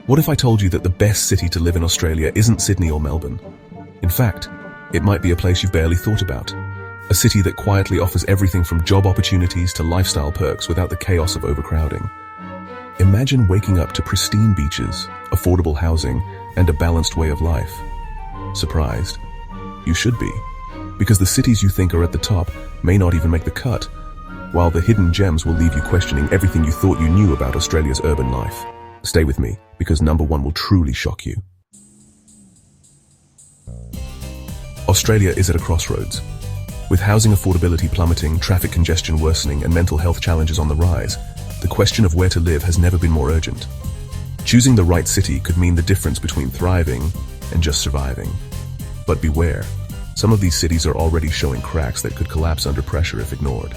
What if I told you that the best city to live in Australia isn't Sydney or Melbourne? In fact, it might be a place you've barely thought about. A city that quietly offers everything from job opportunities to lifestyle perks without the chaos of overcrowding. Imagine waking up to pristine beaches, affordable housing, and a balanced way of life. Surprised? You should be, because the cities you think are at the top may not even make the cut, while the hidden gems will leave you questioning everything you thought you knew about Australia's urban life. Stay with me, because number 1 will truly shock you. Australia is at a crossroads. With housing affordability plummeting, traffic congestion worsening, and mental health challenges on the rise, the question of where to live has never been more urgent. Choosing the right city could mean the difference between thriving and just surviving. But beware, some of these cities are already showing cracks that could collapse under pressure if ignored.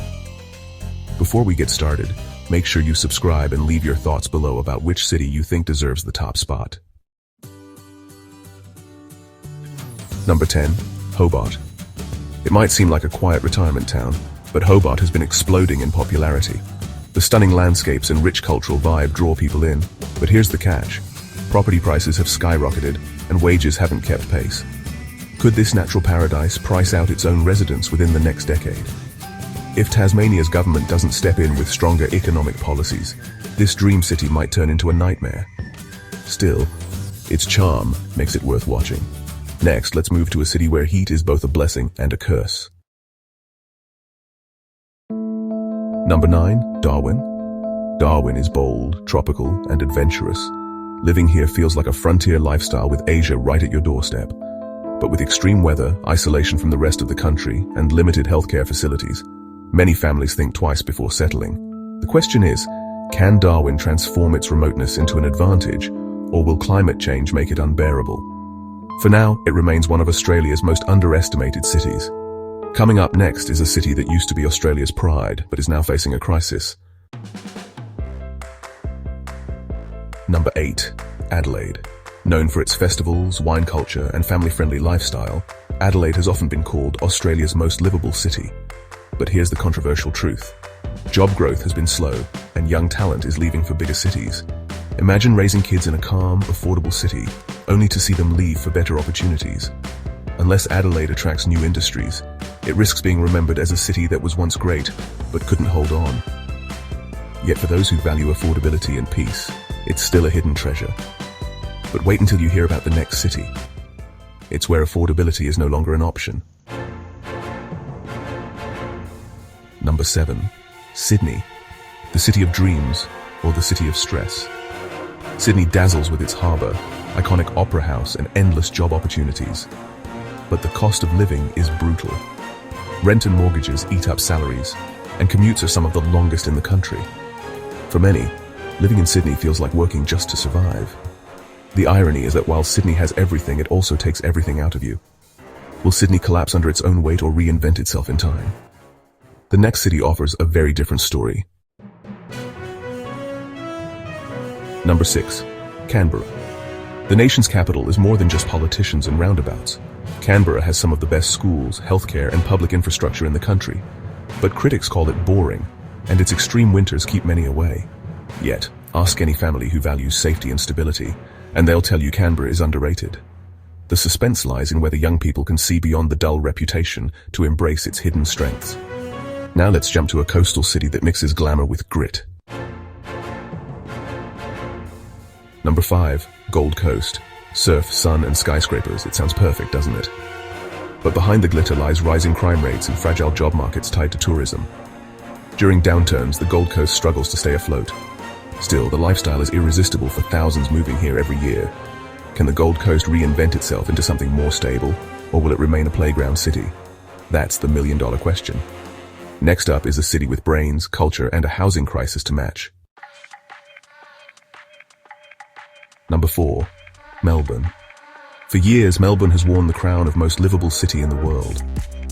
Before we get started, make sure you subscribe and leave your thoughts below about which city you think deserves the top spot. Number 10, Hobart. It might seem like a quiet retirement town, but Hobart has been exploding in popularity. The stunning landscapes and rich cultural vibe draw people in, but here's the catch. Property prices have skyrocketed, and wages haven't kept pace. Could this natural paradise price out its own residents within the next decade? If Tasmania's government doesn't step in with stronger economic policies, this dream city might turn into a nightmare. Still, its charm makes it worth watching. Next, let's move to a city where heat is both a blessing and a curse. Number 9, Darwin. Darwin is bold, tropical, and adventurous. Living here feels like a frontier lifestyle with Asia right at your doorstep. But with extreme weather, isolation from the rest of the country, and limited healthcare facilities, many families think twice before settling. The question is, can Darwin transform its remoteness into an advantage, or will climate change make it unbearable? For now, it remains one of Australia's most underestimated cities. Coming up next is a city that used to be Australia's pride, but is now facing a crisis. Number 8, Adelaide. Known for its festivals, wine culture, and family-friendly lifestyle, Adelaide has often been called Australia's most livable city. But here's the controversial truth. Job growth has been slow, and young talent is leaving for bigger cities. Imagine raising kids in a calm, affordable city, only to see them leave for better opportunities. Unless Adelaide attracts new industries, it risks being remembered as a city that was once great, but couldn't hold on. Yet for those who value affordability and peace, it's still a hidden treasure. But wait until you hear about the next city. It's where affordability is no longer an option. Number 7, Sydney. The city of dreams, or the city of stress. Sydney dazzles with its harbour, iconic opera house, and endless job opportunities. But the cost of living is brutal. Rent and mortgages eat up salaries, and commutes are some of the longest in the country. For many, living in Sydney feels like working just to survive. The irony is that while Sydney has everything, it also takes everything out of you. Will Sydney collapse under its own weight or reinvent itself in time? The next city offers a very different story. Number 6, Canberra. The nation's capital is more than just politicians and roundabouts. Canberra has some of the best schools, healthcare, and public infrastructure in the country. But critics call it boring, and its extreme winters keep many away. Yet, ask any family who values safety and stability, and they'll tell you Canberra is underrated. The suspense lies in whether young people can see beyond the dull reputation to embrace its hidden strengths. Now let's jump to a coastal city that mixes glamour with grit. Number 5, Gold Coast. Surf, sun, and skyscrapers. It sounds perfect, doesn't it? But behind the glitter lies rising crime rates and fragile job markets tied to tourism. During downturns, the Gold Coast struggles to stay afloat. Still, the lifestyle is irresistible for thousands moving here every year. Can the Gold Coast reinvent itself into something more stable, or will it remain a playground city? That's the million-dollar question. Next up is a city with brains, culture, and a housing crisis to match. Number 4, Melbourne. For years, Melbourne has worn the crown of most livable city in the world.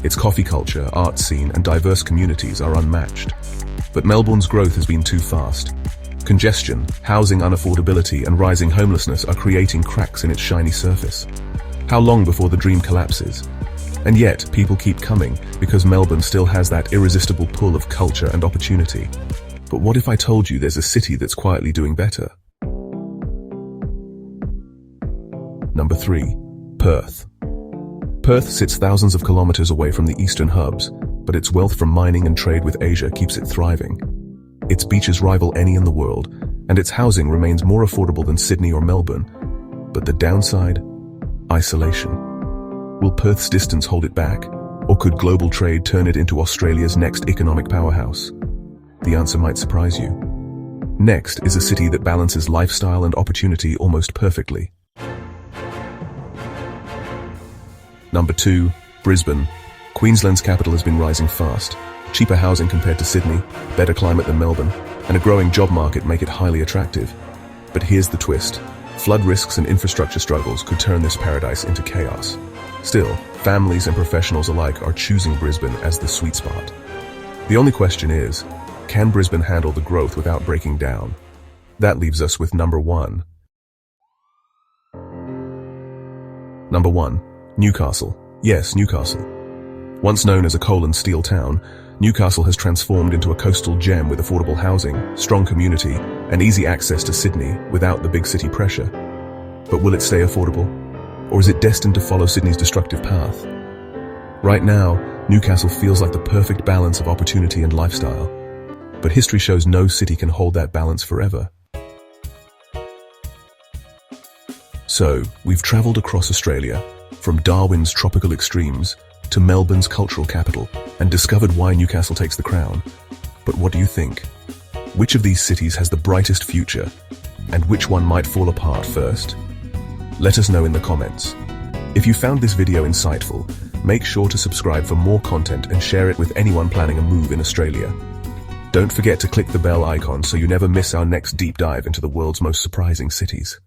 Its coffee culture, art scene, and diverse communities are unmatched. But Melbourne's growth has been too fast. Congestion, housing unaffordability, and rising homelessness are creating cracks in its shiny surface. How long before the dream collapses? And yet, people keep coming because Melbourne still has that irresistible pull of culture and opportunity. But what if I told you there's a city that's quietly doing better? Number 3. Perth. Perth sits thousands of kilometers away from the eastern hubs, but its wealth from mining and trade with Asia keeps it thriving. Its beaches rival any in the world, and its housing remains more affordable than Sydney or Melbourne. But the downside? Isolation. Will Perth's distance hold it back, or could global trade turn it into Australia's next economic powerhouse? The answer might surprise you. Next is a city that balances lifestyle and opportunity almost perfectly. Number 2. Brisbane. Queensland's capital has been rising fast. Cheaper housing compared to Sydney, better climate than Melbourne, and a growing job market make it highly attractive. But here's the twist. Flood risks and infrastructure struggles could turn this paradise into chaos. Still, families and professionals alike are choosing Brisbane as the sweet spot. The only question is, can Brisbane handle the growth without breaking down? That leaves us with number 1. Number 1. Newcastle. Yes, Newcastle. Once known as a coal and steel town, Newcastle has transformed into a coastal gem with affordable housing, strong community, and easy access to Sydney without the big city pressure. But will it stay affordable? Or is it destined to follow Sydney's destructive path? Right now, Newcastle feels like the perfect balance of opportunity and lifestyle. But history shows no city can hold that balance forever. So, we've traveled across Australia, from Darwin's tropical extremes to Melbourne's cultural capital, and discovered why Newcastle takes the crown. But what do you think? Which of these cities has the brightest future, and which one might fall apart first? Let us know in the comments. If you found this video insightful, make sure to subscribe for more content and share it with anyone planning a move in Australia. Don't forget to click the bell icon so you never miss our next deep dive into the world's most surprising cities.